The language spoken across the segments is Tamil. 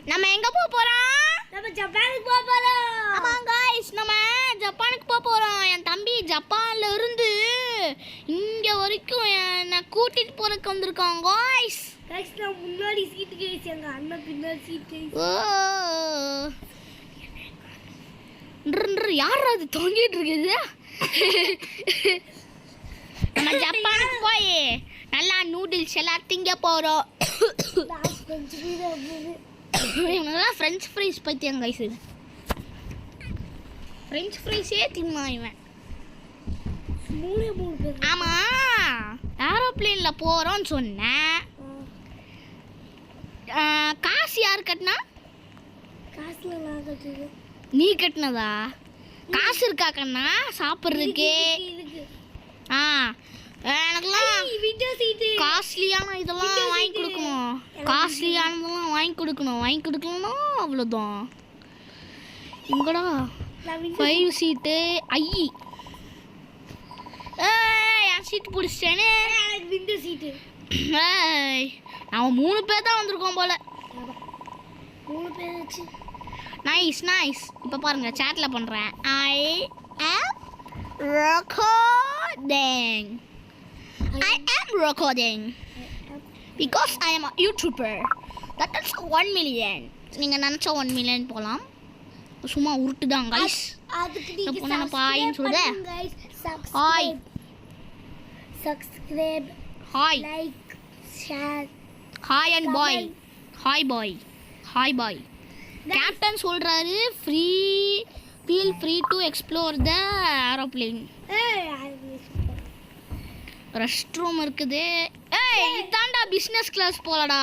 நம்ம எங்க போறோம்? நம்ம ஜப்பானுக்கு போறோம். ஆமா गाइस, நம்ம ஜப்பானுக்கு போறோம். என் தம்பி ஜப்பான்ல இருந்து இங்க வரைக்கும் என்ன கூட்டிட்டு போறதுக்கு வந்திருக்கான் गाइस. गाइस நான் முன்னாடி சீட் கேஸ் எங்க அண்ணன் பின்னாடி சீட் கேஸ். ஓ யார் அது தொங்கிட்டு இருக்குது? நம்ம ஜப்பானுக்கு போய் நல்லா நூடுல்ஸ் எல்லாம் திங்க போறோம். இவனெல்லாம் ஃப்ரெஞ்ச் ஃப்ரைஸ் பற்றியாங்க கைஸ். ஃப்ரெஞ்ச் ஃப்ரைஸே திம்மா இவன். ஆமாம், ஏரோப்ளேனில் போகிறோன்னு சொன்னேன். காசு யார் கட்டினா? நீ கட்டினதா? காசு இருக்கா கண்ணா சாப்பிட்றதுக்கு? ஆ, எனக்குலாம் காஸ்ட்லியான இதெல்லாம் வாங்கி கொடுக்கணும். காஸ்ட்லியானதெல்லாம் வாங்கி கொடுக்கலன்னா அவ்வளோதான். இங்கடா 5 சீட்டு ஐயி என் சீட்டு பிடிச்சிட்டேனே. Window seat. அவன் 3 பேர் தான் வந்திருக்கோம் போல. 3 பேர் வச்சு நைஸ் நைஸ். இப்போ பாருங்க சேட்டில் பண்ணுறேன். I am recording because I am a YouTuber. That is 1 million. நீங்கள் நினச்சா 1 million போகலாம். சும்மா உருட்டு தான் கைஸ். அதுக்கு பாயின்னு சொல்லுத. Hi subscribe hi like share hi and bye. Hi bye. Hi bye. Captain சொல்கிறாரு feel free to explore the aeroplane. Rest room இருக்குது. இதாண்டா பிஸ்னஸ் கிளாஸ் போலடா.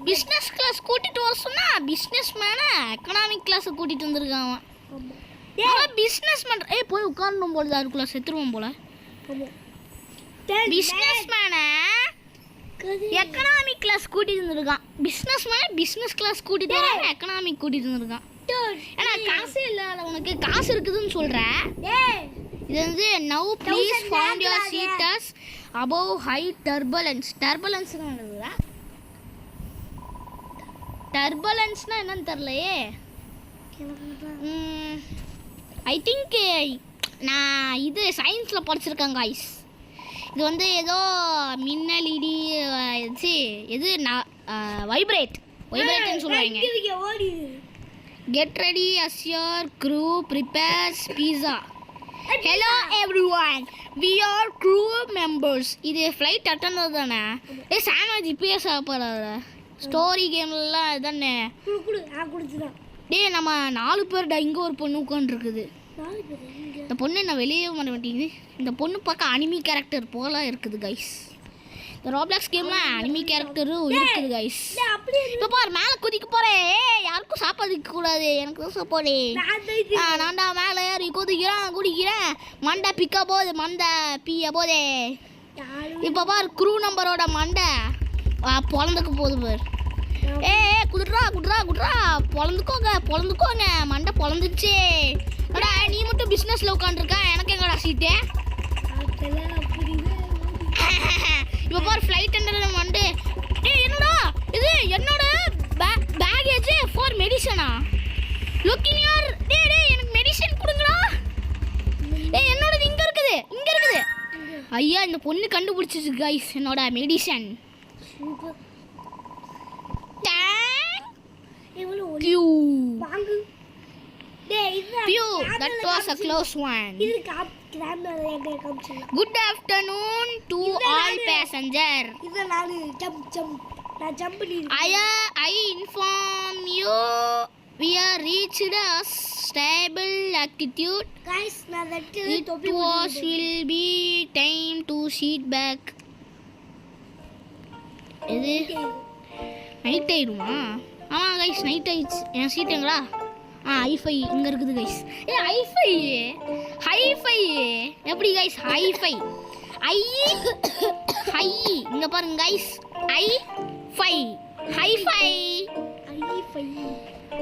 பிஸ்னஸ் கிளாஸ் கூட்டிட்டு வர சொன்னா பிஸ்னஸ் மேனை எக்கனாமிக் கிளாஸை கூட்டிட்டு வந்திருக்கான். பிஸ்னஸ் பண்ணுற போய் உட்காரணும் போல தான் இருக்குல்ல, செத்துருவோம் போல. பிஸ்னஸ் மேனை எக்கனாமிக் கிளாஸ் கூட்டிட்டு வந்துருக்கான். பிஸ்னஸ் மேன் பிஸ்னஸ் கிளாஸ் கூட்டிட்டு வராங்க, எக்கனாமிக் கூட்டிட்டு வந்துருக்கான். ஏன்னா காசே இல்லை, உனக்கு காசு இருக்குதுன்னு சொல்ற. இது வந்து now please found your seats above high turbulence. டர்புலன்ஸ்னா என்னதுடா? டர்புலன்ஸ்னா என்னன்னு தெரியலையே. ஐ திங்க் நான் இது சயின்ஸில் படிச்சிருக்கேன் காய்ஸ். இது வந்து ஏதோ மின்னல் இடி எது வைப்ரேட்னு சொல்லுவாங்க. Get ready as your crew prepares pizza. Hello everyone, we are crew members. இது ஃப்ளைட் அட்டெண்டர் தானே? சாண்ட்விச் இப்பயே சாப்பிட்றாரு. ஸ்டோரி கேம்லாம் இதுதானே? நம்ம 4 பேர்டா. இங்கே ஒரு பொண்ணு உட்காந்துருக்குது. இந்த பொண்ணு என்ன வெளியே பண்ண மாட்டேங்குது. இந்த பொண்ணு பார்க்க அனிமி கேரக்டர் போல இருக்குது கைஸ். இந்த ரோப்ளாக்ஸ் கேம்லாம் அனிமி கேரக்டரும் இருக்குது கைஸ். இப்போ பாரு மேலே குதிக்க போகிறேன். யாருக்கும் சாப்பாடு கூடாது, எனக்கு தான் சாப்பாடு. நான்டா மேலே ஏறி குடிக்கிறேன். மண்டை பிக்க போகுது, மண்டை பீய போதே. இப்போ பாரு க்ரூ நம்பரோட மண்டை பொழந்துக்க போகுது பாரு. குடுறா பொழந்துக்கோங்க. மண்டை பொழந்துச்சு. அடா நீ மட்டும் பிஸ்னஸில் உட்காந்துருக்க, எனக்கு எங்கடா சீட்டு? இப்போ பாரு ஃப்ளைட் அட்டெண்டர் மண்டு. என்னடா இது? என்னோட பேகேஜ் ஃபார் மெடிசனா? லுக்கிங் யுவர் எனக்கு மெடிசன் கொடுங்கடா. என்னோடது இங்கே இருக்குது. ஐயா இந்த பொண்ணு கண்டுபிடிச்சிச்சு கைஸ் என்னோட medicine. That was a close one. Good afternoon to all passengers. I inform you we are reached a stable altitude. It will be time to seat back. இது நைட் ஆயிடுமா? ஆமாம் கைஸ் நைட் ஆயிடுச்சு. என் சீட் எங்களா? ஹைஃபை இங்கே இருக்குது கைஸ். ஹைஃபை எப்படி கைஸ்? ஹைஃபை இங்கே பாருங்க கைஸ்.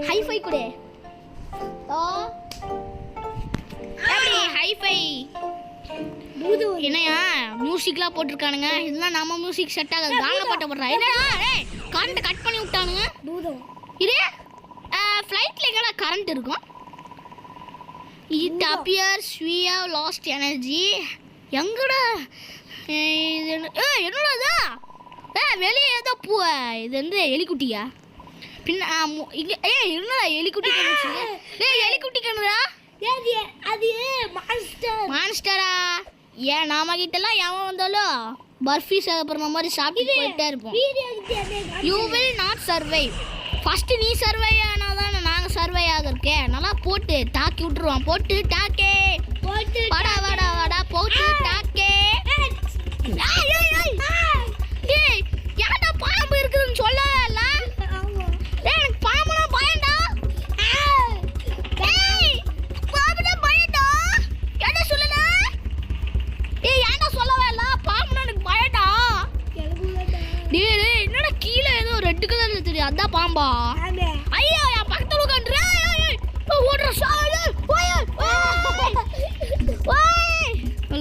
ஹைஃபை கூட ஹைஃபை என்னையா மியூசிக்லாம் போட்டிருக்கானுங்க. இதெல்லாம் நம்ம மியூசிக் செட் ஆகாது. காங்க பாட்ட போடுறா. என்னடா கரண்ட் கட் பண்ணி விட்டானுங்க. இதே நைட்ல எங்கடா கரண்ட் இருக்கும்? It appears we have lost energy. எங்கடா என்னடா இது? வெளியே ஏதோ பூ இது வந்து எலிக்குட்டியா? பின்ன என்னடா எலிக்குட்டி கண்ணுச்சு? எலிக்குட்டி கண்ணுடா? அது மான்ஸ்டரா? ஏன் நாம கிட்டலாம் எவன் வந்தாலும் பர்ஃபி சாப்பிட்ற மாதிரி சாப்பிட்டு போயிட்டே இருப்போம். You will not survive. First நீ சர்வை ஆனாதான் நாங்கள் சர்வை ஆகிருக்கே. நல்லா போட்டு தாக்கி விட்டுருவான். போட்டு டாக்கே வாடா வாடா வாடா போட்டு டாக்கே. ஏன்டா பாம்பு இருக்குதுன்னு சொல்லல? எனக்கு பாம்புனா பயம்டா. பாம்புனா பயம்டா. ஏன்டா சொல்லல? ஏன்டா சொல்லவே இல்ல? பாம்புனா எனக்கு பயம்டா. டேய் என்னடா கீழே ஏதோ ரெட் கலர்ல தெரியும், அதான் பாம்பா? ஐயோ என் பக்கத்துல உட்காந்துரு. ஓடுற சாடு.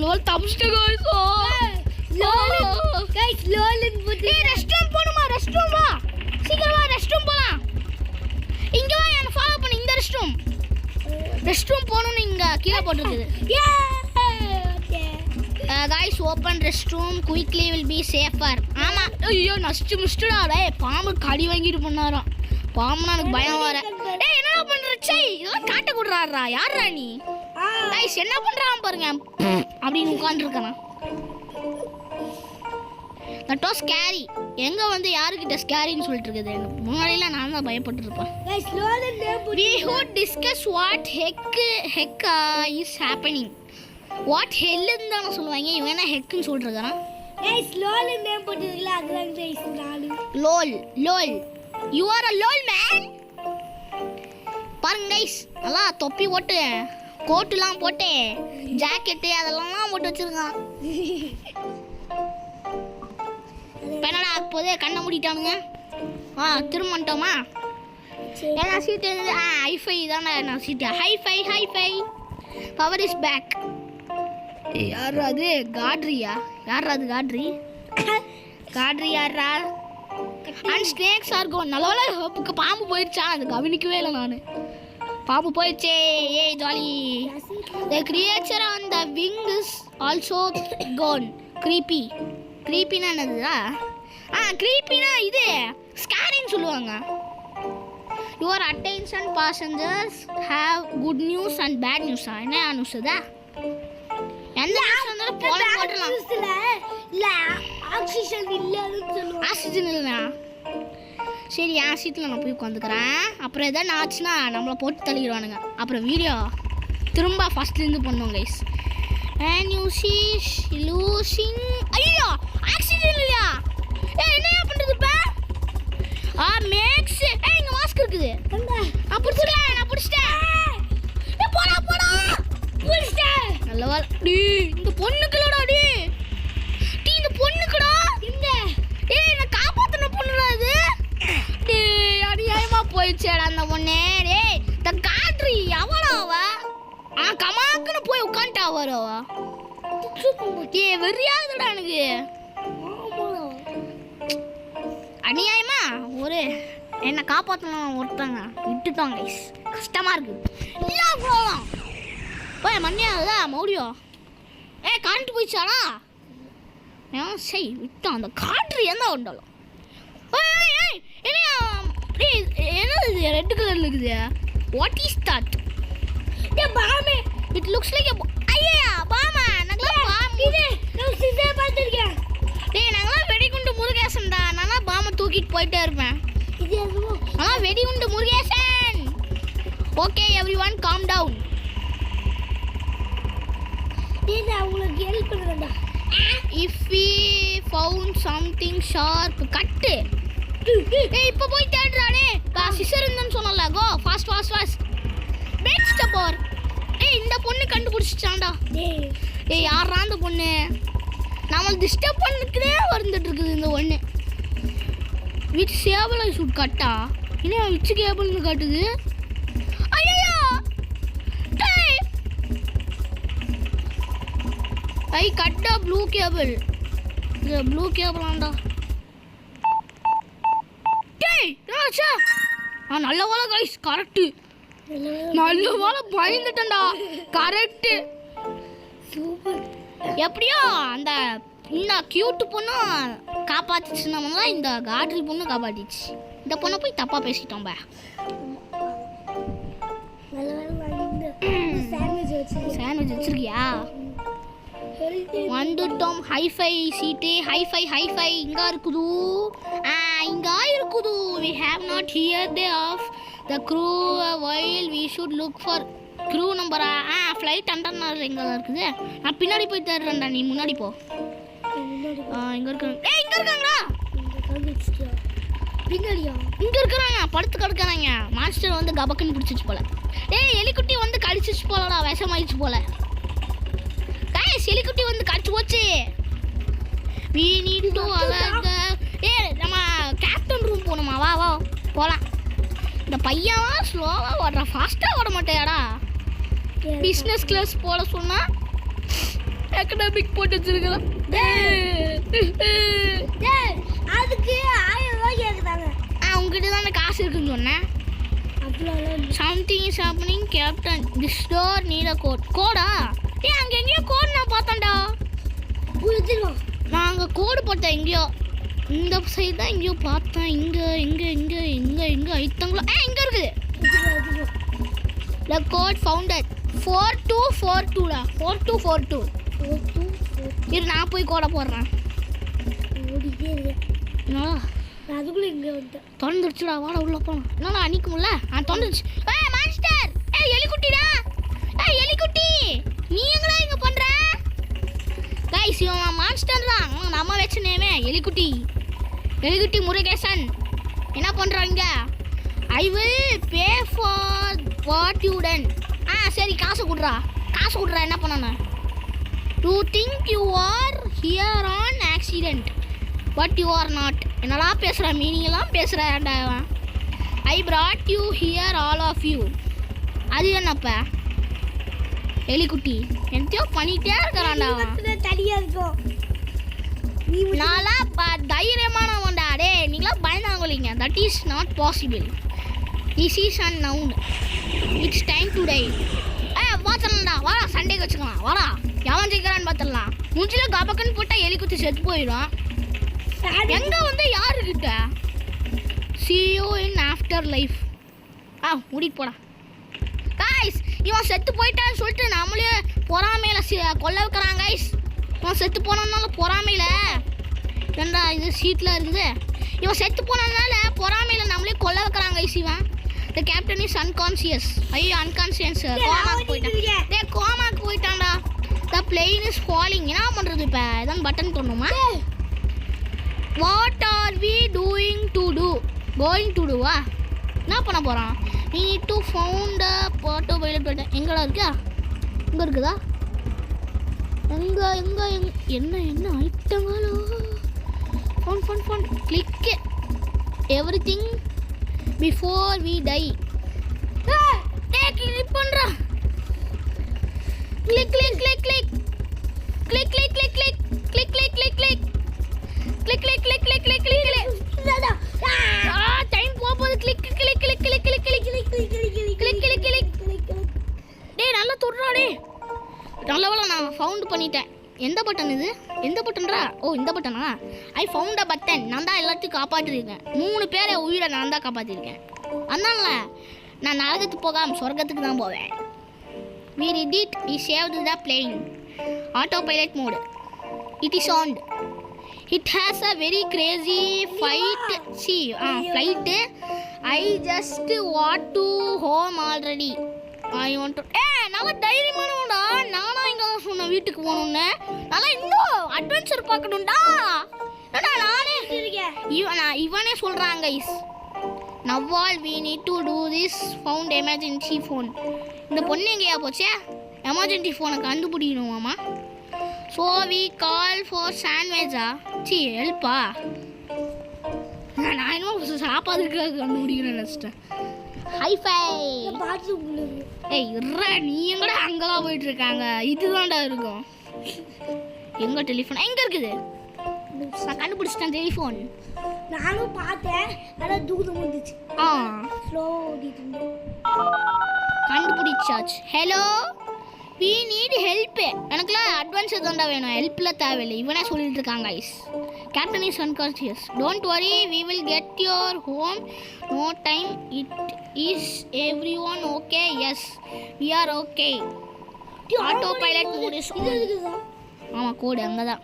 லோல் தப்பிச்சிட்ட गाइस. ரெஸ்ட் ரூம் போணுமா? ரெஸ்ட் ரூம் வா, சீக்கிரம் வா, ரெஸ்ட் ரூம் போலாம். இங்க வா, என்ன ஃபாலோ பண்ணு. இந்த ரெஸ்ட் ரூம் போணும்னு இங்க கீழே போட்டுருக்குது. Guys open rest room quickly will be safer. ஆமா. ஐயோ நஷ்டு முஷ்டுடா. டேய் பாம்பு கடி வாங்கிட்டு பண்ணாராம். பாம்புனா எனக்கு பயம் வர. டேய் என்னடா பண்ற? சை இதெல்லாம் காட்ட குடுறாரா? யாரா நீ? गाइस என்ன பண்றான் பாருங்க. அப்படின்னு உட்கார்ந்திருக்கானா. That was scary. எங்க வந்து யாருக்கிட்ட ஸ்கேரின்னு சொல்லிட்டு இருக்குது? முன்னாடிலாம் நான் தான் பயப்பட்டு இருப்பேன். We would discuss what heck is happening. What hell ன்னு தான் சொல்லுவாங்க. இவன் என்ன ஹெக்னு சொல்றானா? lol lol you are a lol man. பாருங்க गाइस நல்லா தொப்பி போட்டு கோட்டுலாம் போட்டு ஜாக்கெட்டு அதெல்லாம் போட்டு வச்சிருக்கான். என்னடா போதே கண்ணை மூடிட்டானுங்க. திரும்பிட்டோமா? ஏன்னா சீட்டு ஹைஃபை தானே நான் seat. Hi fi power is back. யார் அது? காட்ரியா? யார் அது காட்ரி? காட்ரி யாரா? And snakes are gone. நல்ல பாம்பு போயிடுச்சா? அது கவனிக்கவே இல்லை நான். பாம்பு போயிடுச்சே. ஏய் jolly. The creature on the wing is also gone. creepyனா என்னதுடா? creepyனா இது ஸ்கேரின்னு சொல்லுவாங்க. Your attention passengers have good news and bad news. என்ன நியூஸ் அது? எந்த நியூஸ் வந்தாலும் போடலாம். இல்ல ஆக்சிஜன் இல்லன்னு சொல்லுவாங்க. ஆக்சிஜன் இல்லைண்ணா. சரி என் சீட்டில் நான் போய் உட்காந்துக்கிறேன். அப்புறம் எதாவது ஆச்சுன்னா நம்மளை போட்டு தள்ளிடுவானுங்க. அப்புறம் வீடியோ திரும்ப ஃபஸ்ட்லேருந்து பண்ணுவோம் guys. And you see losing. ஐயோ ஆக்சிஜன் இல்லையா? என்னையா பண்ணுறது இப்போ? மேக்ஸ். இங்கே மாஸ்க் இருக்குது. நான் பிடிச்சிட்டேன். போடா பிடிச்சிட்டேன். நல்லவா டி. இந்த பொண்ணுக்குலடா டி. இந்த பொண்ணுக்குடா. நான் காப்பாற்றின பொண்ணுடா இது. அநியாயமா போயிடுச்சேடா அந்த பொண்ணே. டேய் இந்த காட்ரி அவளா அவ? கமாக்குன்னு போய் உட்காந்துட்டா வரவ. வெறியாகுதுடா எனக்கு. அநியாயமா ஒரு என்னை காப்பாற்றணும் ஒருத்தங்க விட்டுட்டாங்க. கஷ்டமா இருக்கு. இல்லை போகலாம் போய் மண்ணியாகுதா மௌடியோ? கரண்ட் போயிடுச்சாடா? சரி விட்டான். அந்த காற்று எந்த உண்டாலும். என்னது ரெட் கலர்ல இருக்குது? What is that? பாம்பு. இட் லுக்ஸ் லைக் ஐயா பாமா. நாங்களாம் பாம்பு நான் சிசே பார்த்திருக்கேன். டேய் நாங்களாம் வெடிகுண்டு முருகேசன்டா. நானா பாம்பை தூக்கிட்டு போயிட்டே இருப்பேன். இது எதுவோ? வெடிகுண்டு Murugesan. Okay everyone calm down. டேய் நான் உங்களுக்கு ஹெல்ப் பண்றேன்டா. If we found something sharp, கட்டு. இப்போ போய் தேடுறானே. சிசர் இருந்தன்னு சொன்னல. Go fast pet stopper. இந்த பொண்ணு கண்டுபிடிச்சிட்டான்டா. யாரா அந்த பொண்ணு? நம்மள டிஸ்டர்ப் பண்ணிக்கிட்டே வந்துட்டு இருக்குது இந்த ஒண்ணு. விச் கேபிள் ஐ ஷுட் கட்டா? என்ன விச் கேபிள்னு காட்டுது? ஐயோ டேய் ஐ கட்டா ப்ளூ கேபிள். இது ப்ளூ கேபிள் ஆண்டா. டேய் என்னாச்சா? நல்ல வேலை गाइस கரெக்ட். நல்ல வேலை பயந்துட்டேன்டா. கரெக்ட். சூப்பர். எப்படியோ அந்த இந்த கியூட் பொண்ணு காப்பாத்திச்சு, நம்ம இந்த காட்ரி பொண்ணு காப்பாத்திச்சு. இந்த பொண்ணை போய் தப்பா பேசிட்டோம். சாண்ட்விச் வச்சிருக்கியா? வந்துட்டோம். ஹைஃபை சீட்டு. ஹைஃபை இங்க இருக்குது. இங்க இருக்குது. we have not here day of the crew while we should look for crew number. Flight under எங்க இருக்குது. நான் பின்னாடி போய் தேடுறேன்டா, நீ முன்னாடி போ. இங்க இருக்காங்க. இங்க இருக்காங்களா? இங்க இருக்கிறாங்க, படுத்து கிடக்குறாங்க. மாஸ்டர் வந்து கபக்குன்னு பிடிச்சிச்சு போல. எலிக்குட்டி வந்து கடிச்சிச்சு போலடா, விஷமாயிடுச்சு போல. எலிக்குட்டி வந்து கடிச்சு போச்சு. we need to alert. நம்ம கேப்டன் ரூம் போகணுமா? வா போலாம். இந்த பையன் ஸ்லோவா ஓடுறா, ஃபாஸ்டா ஓட மாட்டேயாடா. பிசினஸ் கிளாஸ் போட சொன்னா எக்கனாமிக் போட்டு வச்சிருக்கலாம். அதுக்கு 1000 ரூபாய் கேக்குறாங்க. உங்ககிட்ட தானே காசு இருக்குன்னு சொன்னேன். Something is happening captain. This door need a code. கோடா? அங்க எங்கேயோ கோட் நான் பார்த்தேன்டா. நான் அங்கே கோடு போட்டேன் எங்கேயோ. இந்த சைடு தான் எங்கேயோ பார்த்தேன். இங்கே ஐத்தங்களோ. இங்கே இருக்குது. The code founded 4242டா. 4242. இரு நான் போய் கோடை போடுறேன். அதுக்குள்ள இங்க வந்து தொலைஞ்சிருச்சுடா. வாடா உள்ள போகலாம். என்னடா அன்னிக்க முடியல. தொலைஞ்சிருச்சு. மான்ஸ்டர். எலிக்குட்டிடா. எலிக்குட்டி நீ எங்கடா இங்க பண்ற? கைஸ் இவன் மான்ஸ்டர் தான். நம்ம வச்ச நேமே எலிக்குட்டி முருகேசன். என்ன பண்றாங்க? I will pay for what you done. சரி காசு கொடுறா. என்ன பண்ணணும்? You think you are here on accident but you are not. என்னடா பேசுகிற? மீனிங்லாம் பேசுகிறேன்டா. I brought you here all of you. அது என்னப்பா? எலிக்குட்டி என்னத்தையோ பண்ணிகிட்டே இருக்கிறான்டா. தனியாக இருக்கும். நான்லாம் தைரியமானவன்டா. நீங்களாம் பயந்தாங்கொள்ளிங்க. That is not possible. This is unknown. It's time to die. பார்த்துடலாம்டா. வாடா சண்டே வச்சுக்கலாம். வாடா எவன் ஜெயிக்கிறான்னு பார்த்துடலாம். முடிஞ்சில கபக்குன்னு போட்டால் எலிக்குத்தி செத்து போயிடும். எங்கே வந்து யாருக்கிட்ட? see you in after life. மூடிட்டு போடா. கைஸ் இவன் செத்து போயிட்டான்னு சொல்லிட்டு நம்மளே பொறாமையில் கொல்ல வைக்கிறான். கைஸ் இவன் செத்து போனதுனால பொறாமையில் ஏண்டா இது சீட்டில் இருக்குது. இவன் செத்து போனதுனால பொறாமையில் நம்மளே கொல்ல வைக்கிறாங்க. கைஸ் இவன் த கேப்டன் இஸ் அன்கான்சியஸ். ஐயோ அன்கான்சியஸ். கோமாக்கு போயிட்டான்டா. The plane is falling. என்ன பண்ணுறது இப்போ? எதாவது பட்டன் பண்ணுமா? What are we doing to do? Going to டூவா? என்ன பண்ண போகிறான்? Need to found autopilot button. எங்கடா இருக்கா? இங்கே இருக்குதா? எங்கே என்ன ஐட்டங்களோ? Phone click everything before we die. Click பண்ணுறா. Click click click click click click click click click click click click click click click click click click. Time போகுது. Click click click click click click click click click click click. டேய் நல்லா தொடுறா. நல்ல வேளை நான் ஃபவுண்ட் பண்ணிட்டேன். எந்த பட்டன் இது? எந்த பட்டன்ரா? இந்த பட்டனா? I found a button. நான் தான் எல்லாத்தையும் காப்பாற்றிருக்கேன். 3 பேரை உயிரை நான் தான் காப்பாற்றிருக்கேன். அதனால நான் நரகத்துக்கு போகாமல் சொர்க்கத்துக்கு தான் போவேன். we did it. we saved the plane. Autopilot mode. It is on. It has a very crazy flight. Flight. I just want to home already. I want to. நல்லா தைரியமானவன்டா. நானா இங்கே தான் சொன்னேன் வீட்டுக்கு போகணுன்னு. நல்லா இன்னும் அட்வென்ச்சர் பார்க்கணும்டா. நானே இவனே சொல்கிறாங்க. கைஸ் நவ்வால் we need to do this. found emergency phone. இந்த பொண்ணு எங்கேயா போச்சே? எமர்ஜென்சி ஃபோனை கண்டுபிடிக்கணுமாம்மா. ஸோ வி கால் ஃபார் சாண்ட்விச்சா? ஹெல்ப்பா? நான் இன்னும் சாப்பாடுக்காக கண்டுபிடிக்கிறேன் நினச்சிட்டேன். ஹைஃபை. நீ எங்கடா அங்கெல்லாம் போயிட்டு இருக்காங்க? இதுதான்டா இருக்கும். எங்க டெலிஃபோன் எங்க இருக்குது? நான் கண்டுபிடிச்சிட்டேன் டெலிஃபோன். நானும் பார்த்தேன். ஆனால் தூரம் வந்துச்சு. ஸ்லோ ஓடிட்டு charge. Hello, we need help. எனக்குலாம் அட்வான்ஸ் தான்டா வேணும், ஹெல்ப்லாம் தேவையில்லை. இவனே சொல்லிட்டு இருக்காங்க guys. Captain is unconscious. Don't worry, we will get your home. No time. It is everyone okay? Yes, we are okay. Auto pilot mode is on. ஆமாம், கோடு அங்கே தான்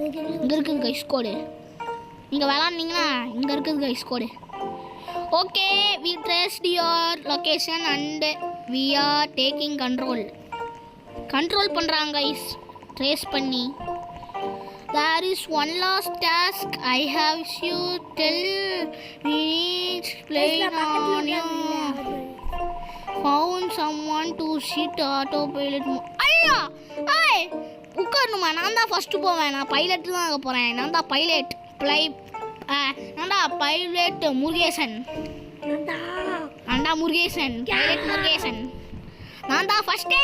இங்கே இருக்குது கைஸ். கோடு நீங்கள் விளாட்னீங்கன்னா இங்கே இருக்குது guys code. Okay, we traced your location and we are taking control. Control பண்ணுறாங்க கைஸ், ட்ரேஸ் பண்ணி. There is one last task I have you tell me explain on you. Found someone to sit autopilot. ஐயா, ஏய் உட்காரணுமா? நான் தான் ஃபஸ்ட்டு போவேன். நான் பைலட்டு தான் ஆக போகிறேன். நான் தான் பைலட் நான் தான் பைலட் முருகேசன். நான் தான் முருகேசன், பைலட் முருகேசன். நான் தான் ஃபஸ்ட்டே.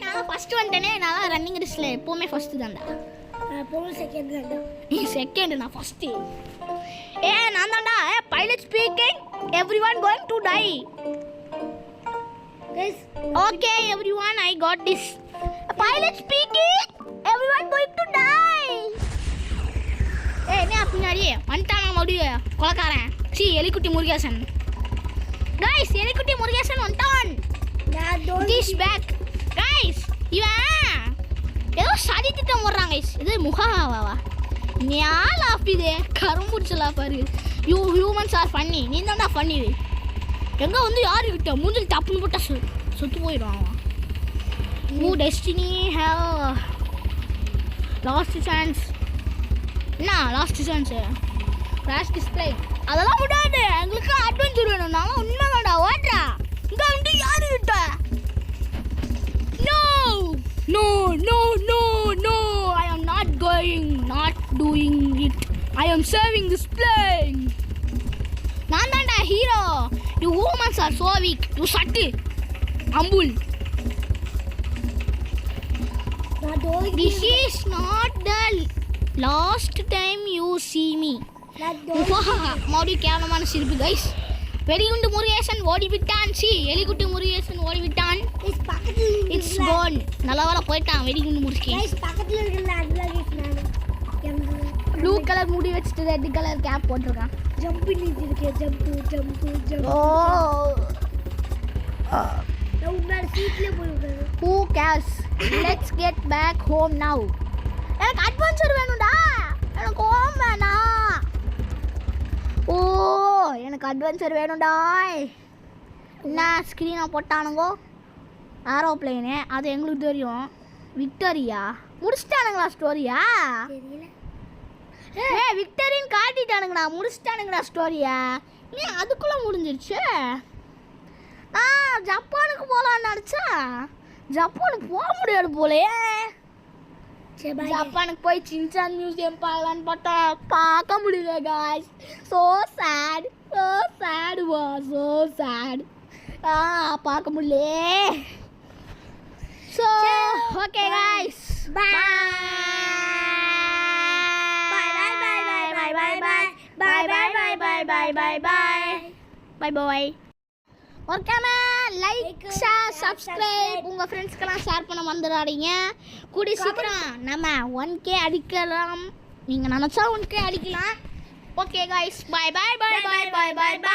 நான் ஃபஸ்ட்டு வந்துட்டேனே. நான் தான் ரன்னிங் ரேஸில் எப்போவுமே ஃபஸ்ட்டு தான்டா. நீ செகண்ட், நான் ஃபஸ்ட்டு. நான் தான்டா pilot speaking. Everyone going to die. Okay everyone, I got this. Pilot speaking. Everyone going to die. என்ன பின்னாடி வந்துட்டான் மறுபடியும் கொலக்காரன். எலிக்குட்டி முருகேசன் கைஸ். எலிக்குட்டி முருகேசன் வந்துட்டான். This bag guys. இவன் ஏதோ சதி திட்டம் போடுறான் கைஸ். இது முகாவாவா? ஞான் லாஃப், இது கரும்புடிச்ச லாஃபாரு. Humans are funny. நீ தான்டா ஃபன்னி. எங்கே வந்து யாரு கிட்ட மூஞ்சில் தப்புன்னு போட்டால் சொத்து போயிடுவான் அவன். ஊ டெஸ்டினி ஹேவ் லாஸ்ட் சான்ஸ். என்ன லாஸ்ட் சான்ஸு? லாஸ்ட் டிஸ்பிளே அதெல்லாம் விடாது. எங்களுக்கு அட்வென்ச்சர் வேணும். நாங்கள் உண்மை வேண்டா ஓட்டுறா. இங்கே வந்து யாரு கிட்ட? No no no no no, I am not going, not doing it. I am saving this plane. நான் தான்டா hero. You humans are so weak. You சட்டு அம்புல். This is not the last time you see me. மறுபடியும் கேவலமான சிரிப்பு கைஸ். வெடிகுண்டு முருகேசன் ஓடிவிட்டான். எலிக்குட்டி முருகேசன் ஓடிவிட்டான். It's gone. நல்ல வேலை போயிட்டான் வெடிகுண்டு முருகேசன். ப்ளூ கலர் முடி வச்சுட்டு ரெட் கலர் கேப் போட்டிருக்கான். ஜம்ப் பண்ணிட்டு ஜம்ப். ஓ, நான் உன்னால சீட்ல போய் உட்காரு. who cares? Let's get back home now. எனக்கு அட்வென்ச்சர் வேணும்டா. எனக்கு ஹோம் வேணாம். ஓ, எனக்கு அட்வென்ச்சர் வேணும்டா. என்ன ஸ்க்ரீனை போட்டானுங்கோ? ஏரோப்ளைனு, அது எங்களுக்கு தெரியும். விக்டரியா முடிச்சிட்டானுங்களா ஸ்டோரியா? விக்டரின்னு காட்டிட்டானுங்கண்ணா, முடிச்சிட்டானுங்கண்ணா ஸ்டோரியா. நீ அதுக்குள்ளே முடிஞ்சிருச்சு. ஜப்பானுக்கு போகலான்னு நினச்சா ஜப்பானுக்கு போக முடியாது போலையே. ஜப்பானுக்கு போய் சின்சான் மியூசியம் பார்க்கலான்னு பார்த்தா பார்க்க முடியல guys. so sad was so sad. பார்க்க முடியல. so okay guys, bye bye bye bye bye bye bye bye bye bye bye bye bye bye bye bye. ஓகேண்ணா, லைக் ஷேர் சப்ஸ்கிரைப் உங்கள் ஃப்ரெண்ட்ஸ்க்கெல்லாம் ஷேர் பண்ண வந்துடாதீங்க. கூடி சீக்கிரம் நம்ம 1K அடிக்கலாம். நீங்கள் நினச்சா 1K அடிக்கலாம். ஓகே காய்ஸ், பாய் பாய் பாய் பாய் பாய் பாய் பாய்.